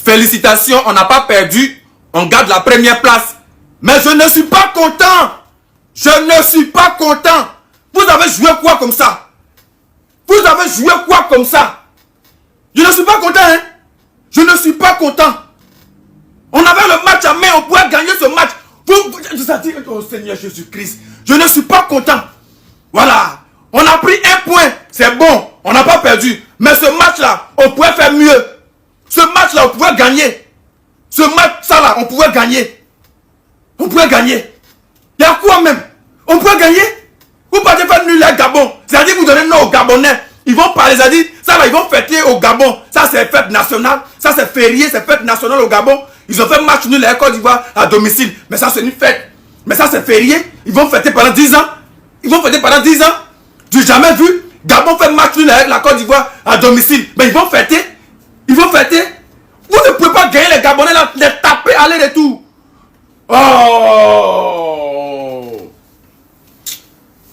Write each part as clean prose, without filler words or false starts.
Félicitations, on n'a pas perdu. On garde la première place. Mais je ne suis pas content. Je ne suis pas content. Vous avez joué quoi comme ça? Vous avez joué quoi comme ça? Je ne suis pas content, hein? Je ne suis pas content. On avait le match à main, on pouvait gagner ce match. Oh Seigneur Jésus-Christ, je ne suis pas content. Voilà. On a pris un point, c'est bon. On n'a pas perdu. Mais ce match-là, on pouvait faire mieux. Ce match-là, on pouvait gagner. Ce match-là, là, on pouvait gagner. On pouvait gagner. Il y a quoi même? On pouvait gagner? Vous partez faire nul à Gabon. C'est-à-dire vous donnez non aux Gabonais. Ils vont parler, c'est-à-dire, ça là, ils vont fêter au Gabon. Ça, c'est fête nationale. Ça, c'est férié, c'est fête nationale au Gabon. Ils ont fait match nul à Côte d'Ivoire à domicile. Mais ça, c'est une fête. Mais ça, c'est férié. Ils vont fêter pendant 10 ans. Ils vont fêter pendant 10 ans. Tu n'as jamais vu Gabon fait match nul avec la Côte d'Ivoire à domicile. Mais ils vont fêter. Ils vont fêter. Vous ne pouvez pas gagner les Gabonais là, les taper aller-retour. Oh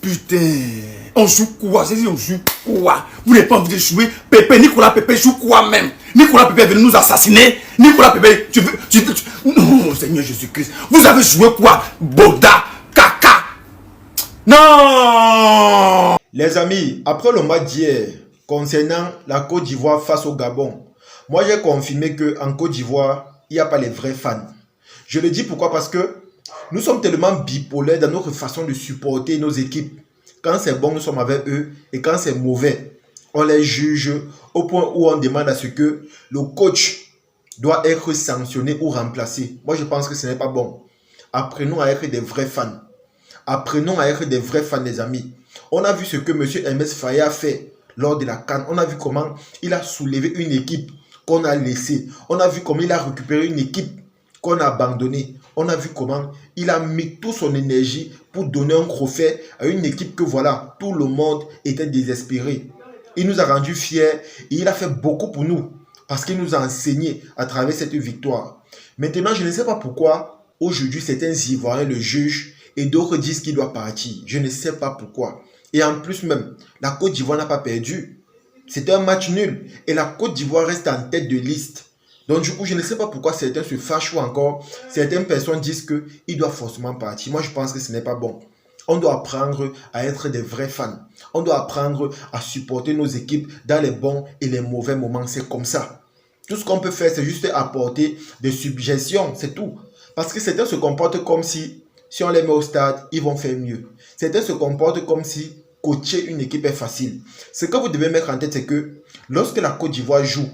putain. On joue quoi? J'ai dit on joue quoi? Vous n'avez pas envie de jouer. Pépé, Nicolas Pépé joue quoi même? Nicolas Pépé est venu nous assassiner. Nicolas Pépé, tu veux... Non, Seigneur Jésus-Christ. Vous avez joué quoi? Boda, caca. Non. Les amis, après le match d'hier, concernant la Côte d'Ivoire face au Gabon, moi j'ai confirmé qu'en Côte d'Ivoire, il n'y a pas les vrais fans. Je le dis pourquoi? Parce que nous sommes tellement bipolaires dans notre façon de supporter nos équipes. Quand c'est bon, nous sommes avec eux. Et quand c'est mauvais, on les juge au point où on demande à ce que le coach doit être sanctionné ou remplacé. Moi, je pense que ce n'est pas bon. Apprenons à être des vrais fans. Apprenons à être des vrais fans, les amis. On a vu ce que M. Hermès Faye a fait lors de la CAN. On a vu comment il a soulevé une équipe qu'on a laissée. On a vu comment il a récupéré une équipe qu'on a abandonnée. On a vu comment il a mis toute son énergie pour donner un trophée à une équipe que voilà, tout le monde était désespéré. Il nous a rendus fiers et il a fait beaucoup pour nous parce qu'il nous a enseigné à travers cette victoire. Maintenant, je ne sais pas pourquoi aujourd'hui certains Ivoiriens le jugent et d'autres disent qu'il doit partir. Je ne sais pas pourquoi. Et en plus même, la Côte d'Ivoire n'a pas perdu. C'était un match nul et la Côte d'Ivoire reste en tête de liste. Donc du coup, je ne sais pas pourquoi certains se fâchent ou encore certaines personnes disent qu'il doit forcément partir. Moi, je pense que ce n'est pas bon. On doit apprendre à être des vrais fans. On doit apprendre à supporter nos équipes dans les bons et les mauvais moments. C'est comme ça. Tout ce qu'on peut faire, c'est juste apporter des suggestions. C'est tout. Parce que certains se comportent comme si on les met au stade, ils vont faire mieux. Certains se comportent comme si coacher une équipe est facile. Ce que vous devez mettre en tête, c'est que lorsque la Côte d'Ivoire joue,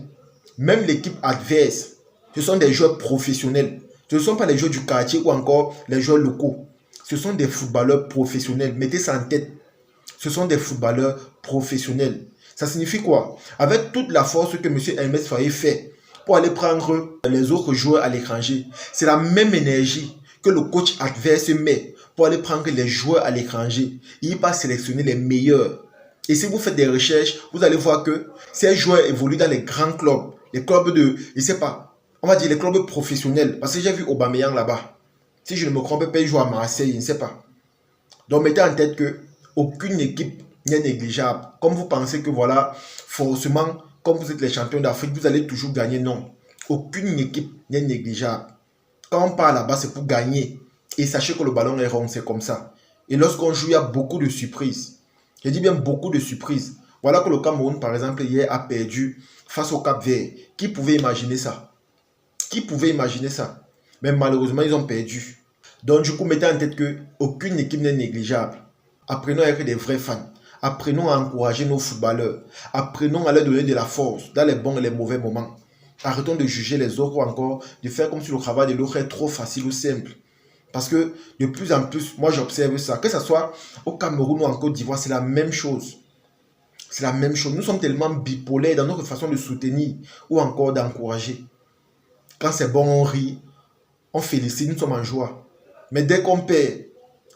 même l'équipe adverse, ce sont des joueurs professionnels. Ce ne sont pas les joueurs du quartier ou encore les joueurs locaux. Ce sont des footballeurs professionnels. Mettez ça en tête. Ce sont des footballeurs professionnels. Ça signifie quoi? Avec toute la force que M. Hermès Faye fait pour aller prendre les autres joueurs à l'étranger, c'est la même énergie que le coach adverse met pour aller prendre les joueurs à l'étranger. Il va sélectionner les meilleurs. Et si vous faites des recherches, vous allez voir que ces joueurs évoluent dans les grands clubs. Les clubs de, je ne sais pas, on va dire les clubs professionnels. Parce que j'ai vu Aubameyang là-bas. Si je ne me trompe pas, il joue à Marseille, je ne sais pas. Donc mettez en tête que aucune équipe n'est négligeable. Comme vous pensez que voilà, forcément, comme vous êtes les champions d'Afrique, vous allez toujours gagner. Non. Aucune équipe n'est négligeable. Quand on part là-bas, c'est pour gagner. Et sachez que le ballon est rond, c'est comme ça. Et lorsqu'on joue, il y a beaucoup de surprises. Je dis bien beaucoup de surprises. Voilà que le Cameroun, par exemple, hier a perdu face au Cap-Vert. Qui pouvait imaginer ça? Qui pouvait imaginer ça? Mais malheureusement, ils ont perdu. Donc du coup, mettez en tête qu'aucune équipe n'est négligeable. Apprenons à être des vrais fans. Apprenons à encourager nos footballeurs. Apprenons à leur donner de la force dans les bons et les mauvais moments. Arrêtons de juger les autres ou encore de faire comme si le travail de l'autre est trop facile ou simple. Parce que de plus en plus, moi j'observe ça. Que ce soit au Cameroun ou en Côte d'Ivoire, c'est la même chose. C'est la même chose. Nous sommes tellement bipolaires dans notre façon de soutenir ou encore d'encourager. Quand c'est bon, on rit, on félicite, nous sommes en joie. Mais dès qu'on perd,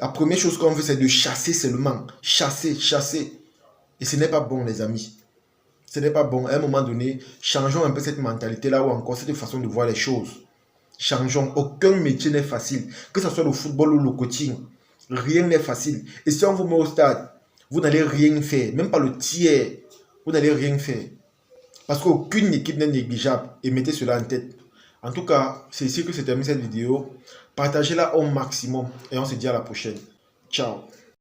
la première chose qu'on veut, c'est de chasser seulement. Chasser, chasser. Et ce n'est pas bon, les amis. Ce n'est pas bon. À un moment donné, changeons un peu cette mentalité-là ou encore cette façon de voir les choses. Changeons. Aucun métier n'est facile. Que ce soit le football ou le coaching. Rien n'est facile. Et si on vous met au stade, vous n'allez rien faire. Même pas le tiers. Vous n'allez rien faire. Parce qu'aucune équipe n'est négligeable. Et mettez cela en tête. En tout cas, c'est ici que se termine cette vidéo. Partagez-la au maximum et on se dit à la prochaine. Ciao.